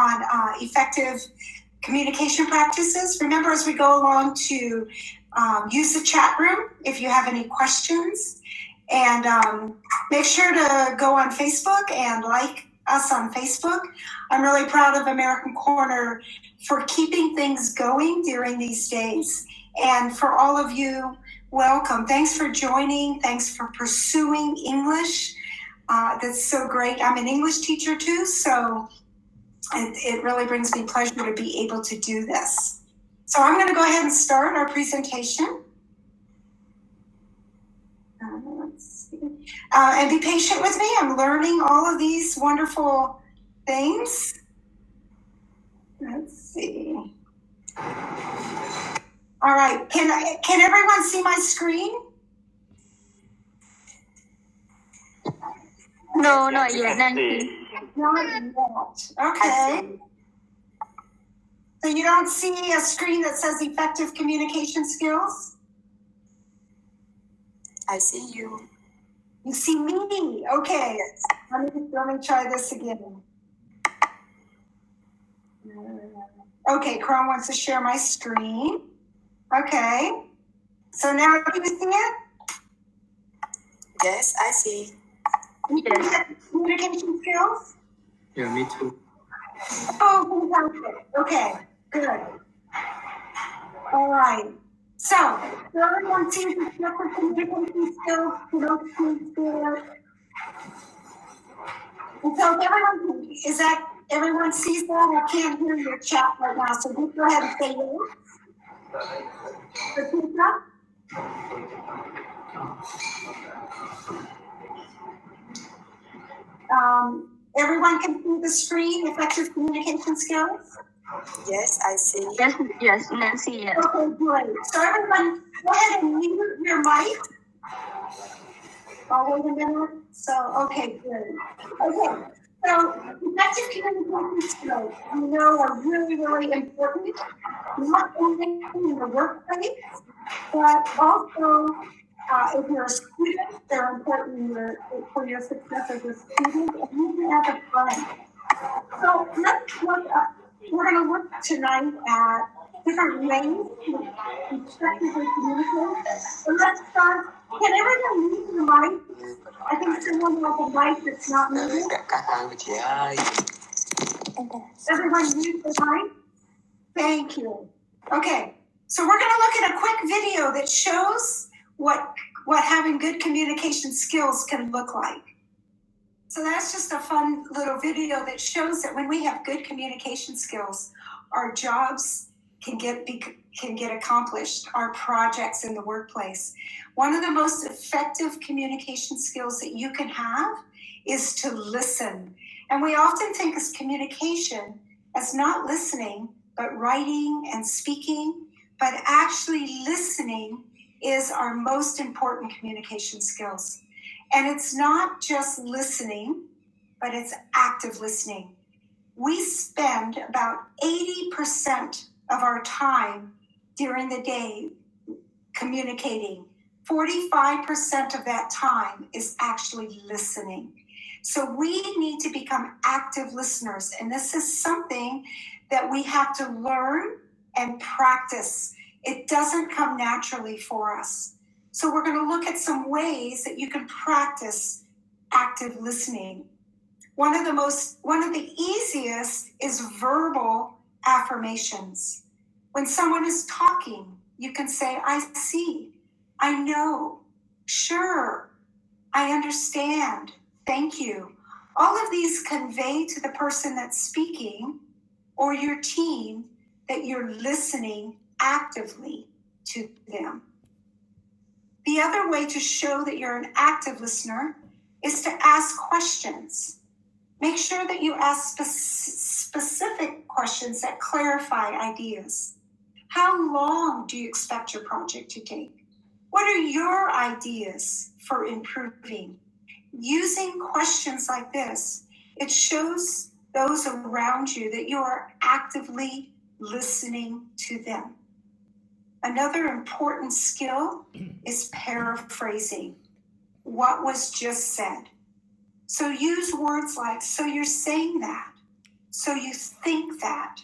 on effective communication practices. Remember, as we go along, to use the chat room if you have any questions, and make sure to go on Facebook and like us on Facebook. I'm really proud of American Corner for keeping things going during these days. And for all of you, welcome. Thanks for joining. Thanks for pursuing English. That's so great. I'm an English teacher too, so it really brings me pleasure to be able to do this. So I'm going to go ahead and start our presentation. Let's see. And be patient with me. I'm learning all of these wonderful things. Let's see. All right. Can everyone see my screen? No, not yet, Nancy. Not yet. Okay. So you don't see a screen that says effective communication skills? I see you. You see me? Okay. Let me try this again. Okay, Chrome wants to share my screen. Okay. So now do you see it? Yes, I see. Yes. Communication skills? Yeah, me too. Oh, fantastic. Okay, good. All right. So, everyone sees the different communication skills, production skills. And so everyone, is that, everyone sees that? I can't hear your chat right now, so just go ahead and say yes. Repeat that. Everyone can see the screen, effective communication skills? Yes, I see. Yes, Nancy, yes. Okay, great. So everyone, go ahead and mute your mic. Oh, wait a minute. So, okay, good. Okay, so effective communication skills, are really, really important, not only in the workplace, but also if you're a student, they're important for your success as a student, and even as a friend. So let's look at, we're going to look tonight at different ways to effectively communicate. So let's start. Can everyone mute the mic? I think someone has a mic that's not muted. Everyone mute the mic? Thank you. Okay, so we're going to look at a quick video that shows what having good communication skills can look like. So that's just a fun little video that shows that when we have good communication skills, our jobs can get accomplished, our projects in the workplace. One of the most effective communication skills that you can have is to listen. And we often think of communication as not listening, but writing and speaking, but actually listening is our most important communication skills. And it's not just listening, but it's active listening. We spend about 80% of our time during the day communicating. 45% of that time is actually listening. So we need to become active listeners. And this is something that we have to learn and practice. It doesn't come naturally for us. So we're going to look at some ways that you can practice active listening. One of the easiest is verbal affirmations. When someone is talking, you can say, I see, I know, sure, I understand, thank you. All of these convey to the person that's speaking or your team that you're listening actively to them. The other way to show that you're an active listener is to ask questions. Make sure that you ask specific questions that clarify ideas. How long do you expect your project to take? What are your ideas for improving? Using questions like this, it shows those around you that you are actively listening to them. Another important skill is paraphrasing what was just said. So use words like, so you're saying that. so you think that.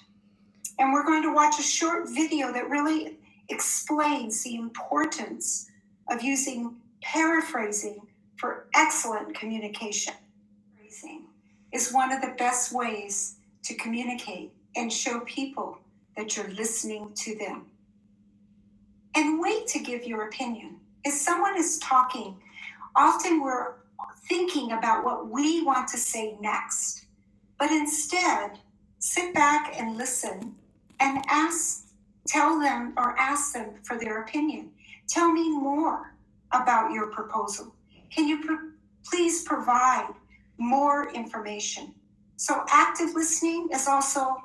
And we're going to watch a short video that really explains the importance of using paraphrasing for excellent communication. Paraphrasing is one of the best ways to communicate and show people that you're listening to them. And wait to give your opinion. If someone is talking, often we're thinking about what we want to say next. But instead, sit back and listen and tell them or ask them for their opinion. Tell me more about your proposal. Can you please provide more information? So active listening is also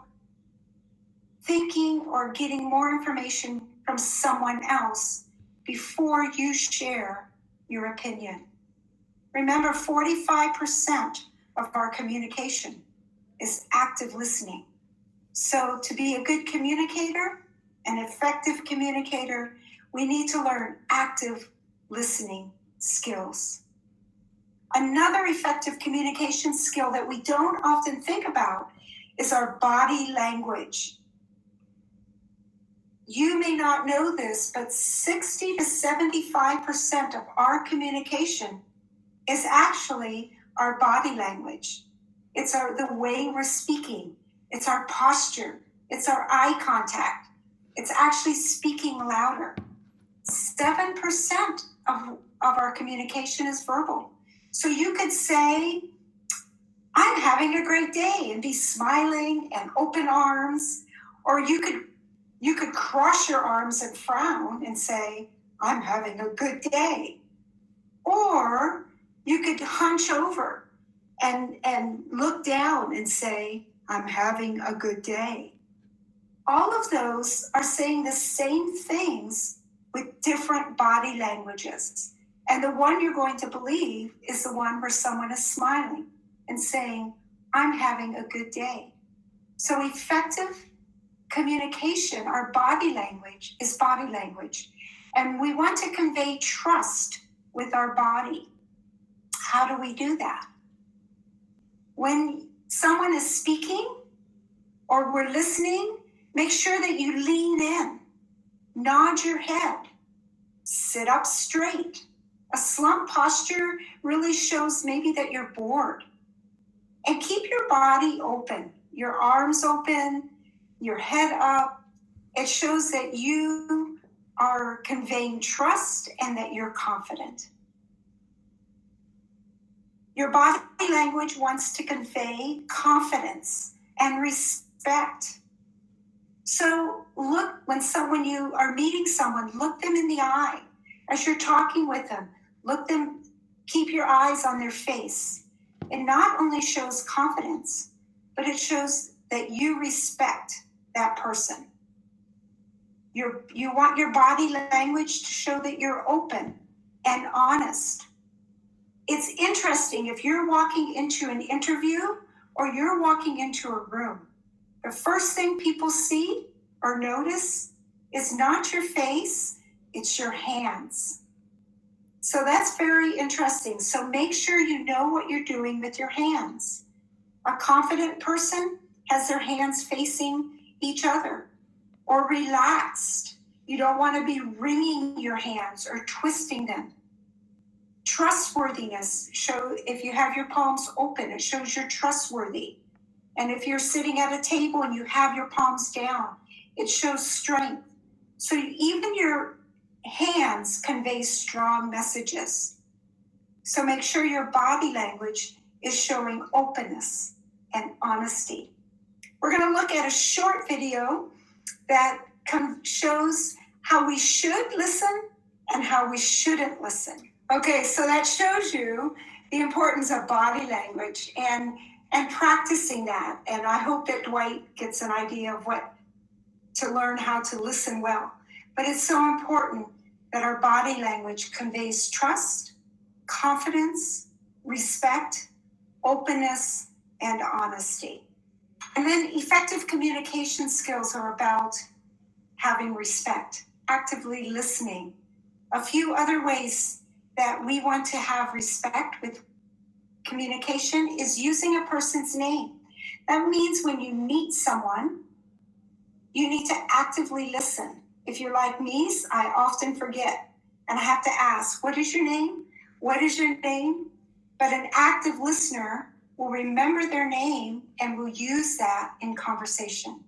thinking or getting more information from someone else before you share your opinion. Remember, 45% of our communication is active listening. So to be a good communicator, an effective communicator, we need to learn active listening skills. Another effective communication skill that we don't often think about is our body language. You may not know this, but 60 to 75% of our communication is actually our body language. It's the way we're speaking. It's our posture. It's our eye contact. It's actually speaking louder. 7% of our communication is verbal. So you could say, I'm having a great day, and be smiling and open arms. Or you could cross your arms and frown and say, I'm having a good day. Or you could hunch over and look down and say, I'm having a good day. All of those are saying the same things with different body languages. And the one you're going to believe is the one where someone is smiling and saying, I'm having a good day. So effective communication, our body language is body language. And we want to convey trust with our body. How do we do that? When someone is speaking or we're listening, make sure that you lean in, nod your head, sit up straight. A slump posture really shows maybe that you're bored. And keep your body open, your arms open, your head up. It shows that you are conveying trust and that you're confident. Your body language wants to convey confidence and respect. So look, when you are meeting someone, look them in the eye. As you're talking with them, keep your eyes on their face. It not only shows confidence, but it shows that you respect that person. You want your body language to show that you're open and honest. It's interesting, if you're walking into an interview or you're walking into a room, the first thing people see or notice is not your face, it's your hands. So that's very interesting. So make sure you know what you're doing with your hands. A confident person has their hands facing each other or relaxed. You don't want to be wringing your hands or twisting them. Trustworthiness, if you have your palms open, it shows you're trustworthy. And if you're sitting at a table and you have your palms down, it shows strength. So even your hands convey strong messages. So make sure your body language is showing openness and honesty. We're going to look at a short video that shows how we should listen and how we shouldn't listen. Okay, so that shows you the importance of body language and practicing that. And I hope that Dwight gets an idea of what to learn how to listen well. But it's so important that our body language conveys trust, confidence, respect, openness, and honesty. And then effective communication skills are about having respect, actively listening. A few other ways that we want to have respect with communication is using a person's name. That means when you meet someone, you need to actively listen. If you're like me, I often forget and I have to ask, what is your name? What is your name? But an active listener will remember their name and will use that in conversation.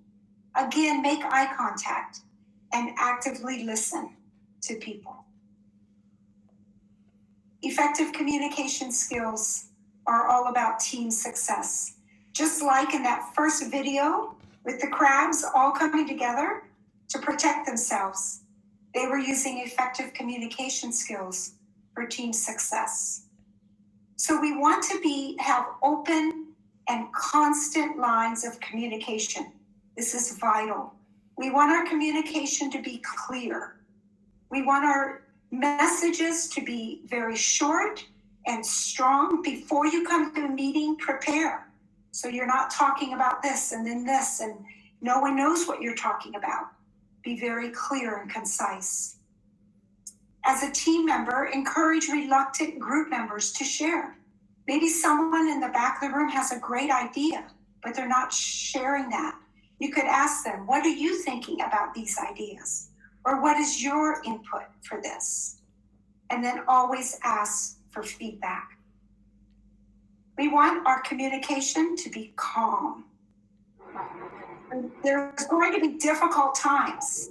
Again, make eye contact and actively listen to people. Effective communication skills are all about team success. Just like in that first video with the crabs all coming together to protect themselves, they were using effective communication skills for team success. So we want to have open and constant lines of communication. This is vital. We want our communication to be clear. We want our messages to be very short and strong. Before you come to a meeting, prepare. So you're not talking about this and then this, and no one knows what you're talking about. Be very clear and concise. As a team member, encourage reluctant group members to share. Maybe someone in the back of the room has a great idea, but they're not sharing that. You could ask them, what are you thinking about these ideas? Or what is your input for this? And then always ask for feedback. We want our communication to be calm. There's going to be difficult times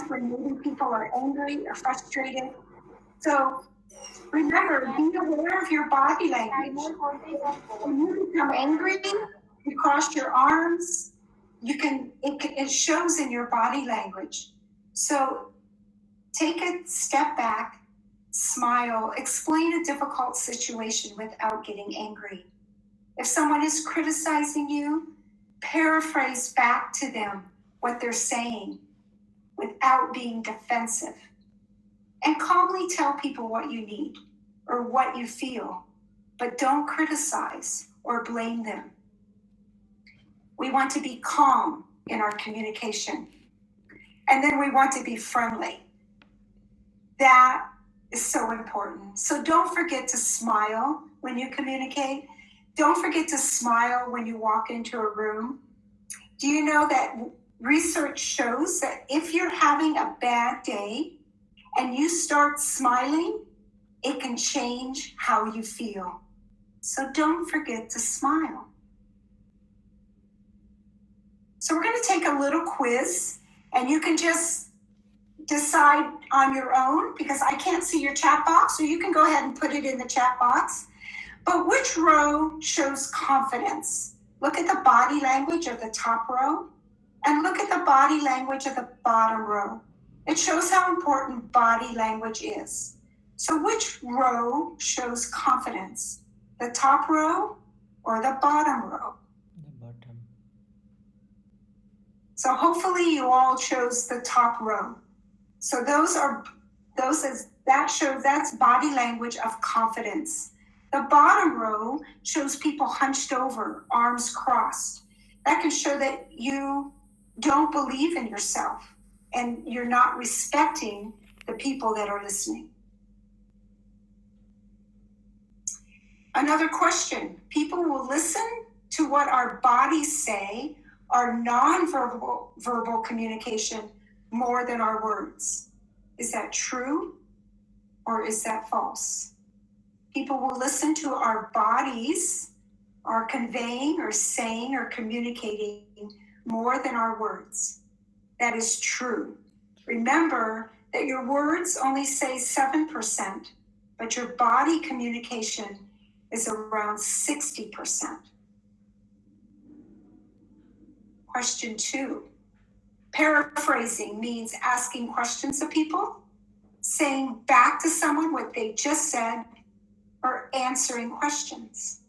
when maybe people are angry or frustrated. So remember, be aware of your body language. When you become angry, you cross your arms, it shows in your body language. So take a step back, smile, explain a difficult situation without getting angry. If someone is criticizing you, paraphrase back to them what they're saying without being defensive. And calmly tell people what you need or what you feel, but don't criticize or blame them. We want to be calm in our communication. And then we want to be friendly. That is so important. So don't forget to smile when you communicate. Don't forget to smile when you walk into a room. Do you know that research shows that if you're having a bad day and you start smiling, it can change how you feel. So don't forget to smile. So we're going to take a little quiz, and you can just decide on your own because I can't see your chat box, so you can go ahead and put it in the chat box. But which row shows confidence? Look at the body language of the top row and look at the body language of the bottom row. It shows how important body language is. So which row shows confidence? The top row or the bottom row? The bottom. So hopefully you all chose the top row. So that's body language of confidence. The bottom row shows people hunched over, arms crossed. That can show that you don't believe in yourself and you're not respecting the people that are listening. Another question. People will listen to what our bodies say, our non-verbal communication, more than our words. Is that true or is that false? People will listen to our bodies, are conveying or saying or communicating more than our words. That is true. Remember that your words only say 7%, but your body communication is around 60%. Question 2. Paraphrasing means asking questions of people, saying back to someone what they just said, or answering questions.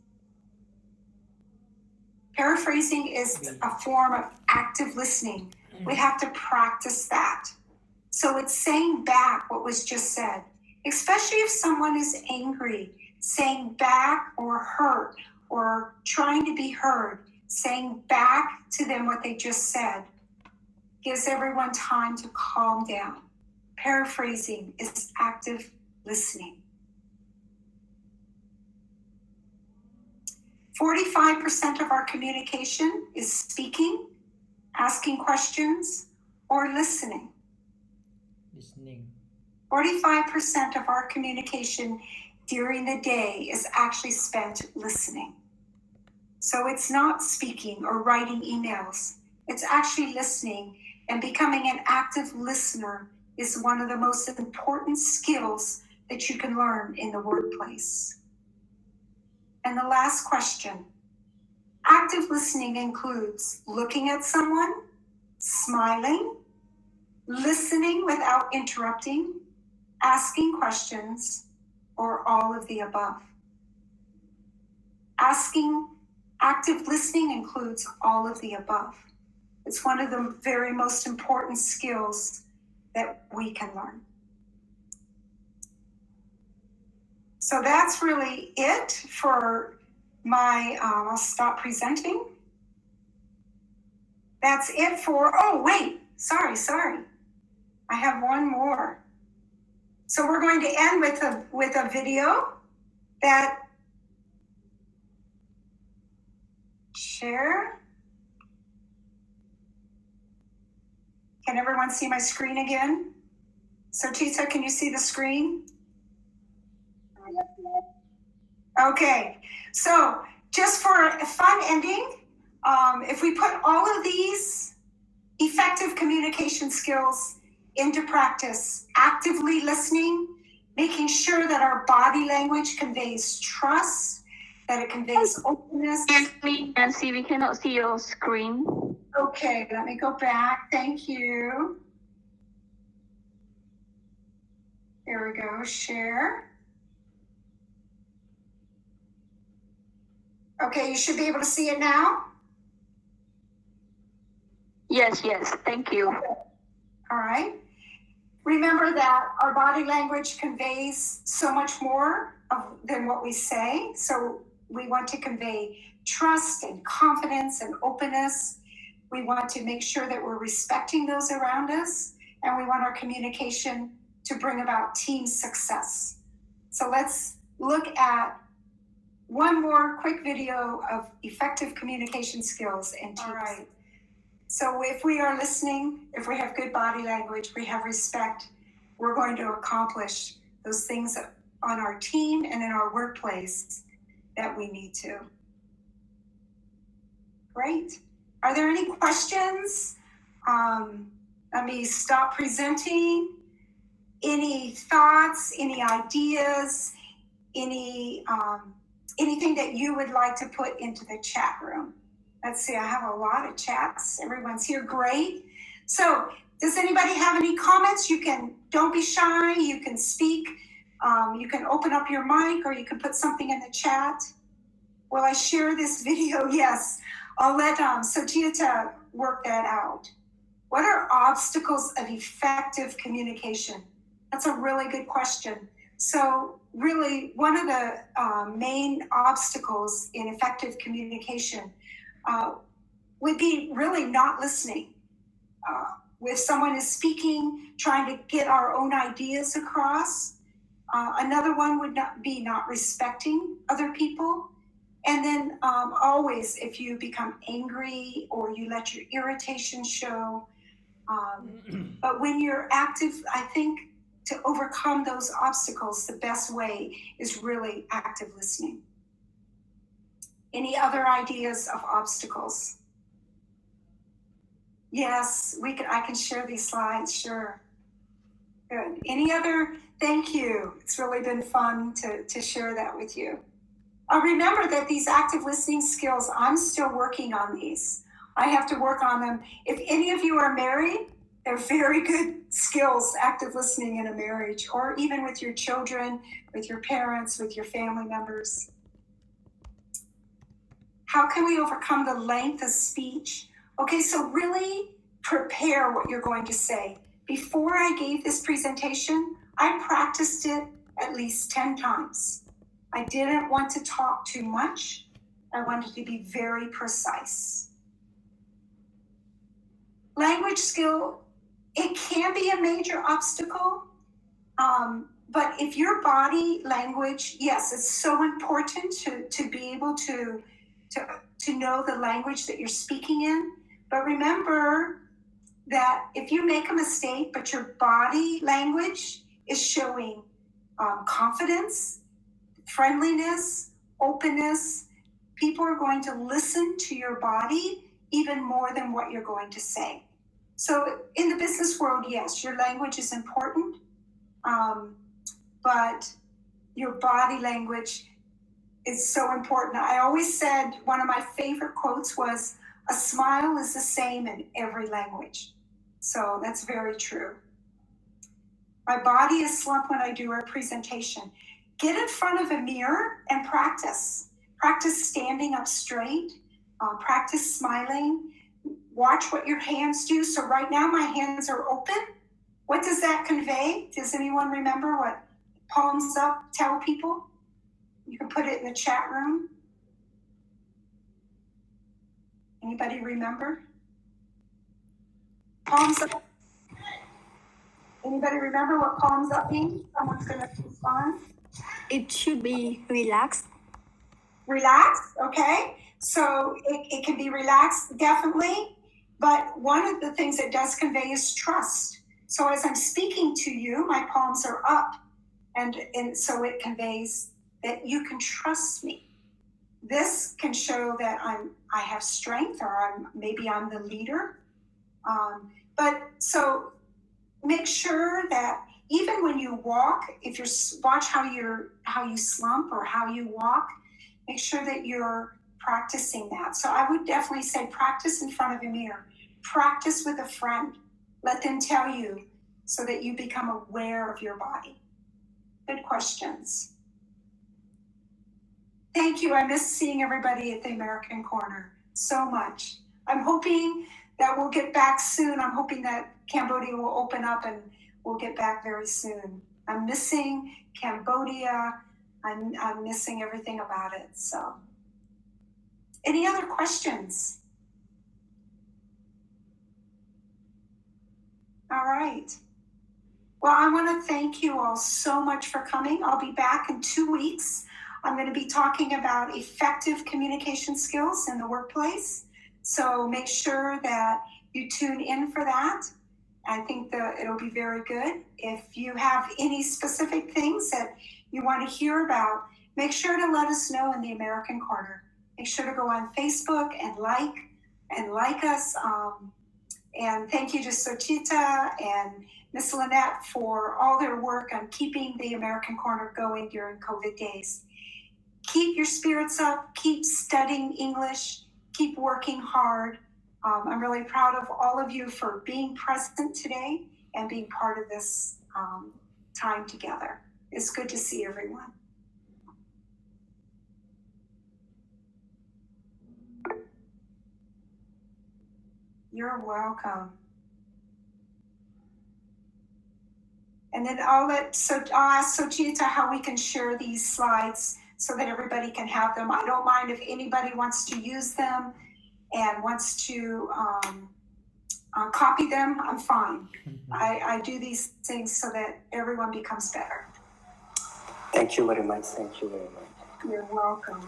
Paraphrasing is a form of active listening. We have to practice that. So it's saying back what was just said, especially if someone is angry, saying back or hurt or trying to be heard, saying back to them what they just said gives everyone time to calm down. Paraphrasing is active listening. 45% of our communication is speaking, asking questions, or listening. Listening. 45% of our communication during the day is actually spent listening. So it's not speaking or writing emails. It's actually listening, and becoming an active listener is one of the most important skills that you can learn in the workplace. And the last question. Active listening includes looking at someone, smiling, listening without interrupting, asking questions, or all of the above. Active listening includes all of the above. It's one of the very most important skills that we can learn. So that's really it for my, I'll stop presenting. That's it for, oh wait, sorry. I have one more. So we're going to end with a video that share. Can everyone see my screen again? So Tisa, can you see the screen? Okay, so just for a fun ending, if we put all of these effective communication skills into practice, actively listening, making sure that our body language conveys trust, that it conveys openness. Nancy, we cannot see your screen. Okay, let me go back. Thank you. There we go, share. Okay, you should be able to see it now. Yes, thank you. All right. Remember that our body language conveys so much more than what we say. So we want to convey trust and confidence and openness. We want to make sure that we're respecting those around us, and we want our communication to bring about team success. So let's look at one more quick video of effective communication skills and teams. All right. So if we are listening, if we have good body language, we have respect, we're going to accomplish those things on our team and in our workplace that we need to. Great. Are there any questions? Let me stop presenting. Any thoughts, any ideas, anything that you would like to put into the chat room? Let's see, I have a lot of chats. Everyone's here, great. So does anybody have any comments? Don't be shy, you can speak. You can open up your mic, or you can put something in the chat. Will I share this video? Yes, I'll let Sotieta work that out. What are obstacles of effective communication? That's a really good question. So really, one of the main obstacles in effective communication would be really not listening. If someone is speaking, trying to get our own ideas across. Another one would not respecting other people. And then always, if you become angry or you let your irritation show. But when you're active, I think to overcome those obstacles, the best way is really active listening. Any other ideas of obstacles? Yes, I can share these slides, sure. Good. Any other? Thank you. It's really been fun to share that with you. Remember that these active listening skills, I'm still working on these. I have to work on them. If any of you are married, they're very good skills, active listening in a marriage, or even with your children, with your parents, with your family members. How can we overcome the length of speech? Okay, so really prepare what you're going to say. Before I gave this presentation, I practiced it at least 10 times. I didn't want to talk too much. I wanted to be very precise. Language skill, it can be a major obstacle, but if your body language, yes, it's so important to be able to to know the language that you're speaking in. But remember that if you make a mistake, but your body language is showing confidence, friendliness, openness, people are going to listen to your body even more than what you're going to say. So in the business world, yes, your language is important, but your body language is so important. I always said one of my favorite quotes was, "A smile is the same in every language." So that's very true. My body is slumped when I do a presentation. Get in front of a mirror and practice. Practice standing up straight. Practice smiling. Watch what your hands do. So right now my hands are open. What does that convey? Does anyone remember what palms up tell people? You can put it in the chat room. Anybody remember? Palms up. Anybody remember what palms up means? Someone's going to respond. It should be relaxed. Relaxed, okay. So it can be relaxed, definitely. But one of the things it does convey is trust. So as I'm speaking to you, my palms are up. And so it conveys that you can trust me. This can show that I have strength, or maybe I'm the leader. But so make sure that even when you walk, if you watch how you slump or how you walk, make sure that you're practicing that. So I would definitely say practice in front of a mirror. Practice with a friend. Let them tell you so that you become aware of your body. Good questions. Thank you. I miss seeing everybody at the American Corner so much. I'm hoping that we'll get back soon. I'm hoping that Cambodia will open up and we'll get back very soon. I'm missing Cambodia. I'm missing everything about it. So, any other questions? All right. Well, I want to thank you all so much for coming. I'll be back in 2 weeks. I'm going to be talking about effective communication skills in the workplace. So make sure that you tune in for that. I think that it'll be very good. If you have any specific things that you want to hear about, make sure to let us know in the American Corner. Make sure to go on Facebook and like us. And thank you to Sochita and Miss Lynette for all their work on keeping the American Corner going during COVID days. Keep your spirits up, keep studying English, keep working hard. I'm really proud of all of you for being present today and being part of this time together. It's good to see everyone. You're welcome. And then I'll ask Sochita how we can share these slides so that everybody can have them. I don't mind if anybody wants to use them and wants to copy them, I'm fine. I do these things so that everyone becomes better. Thank you very much. Thank you very much. You're welcome.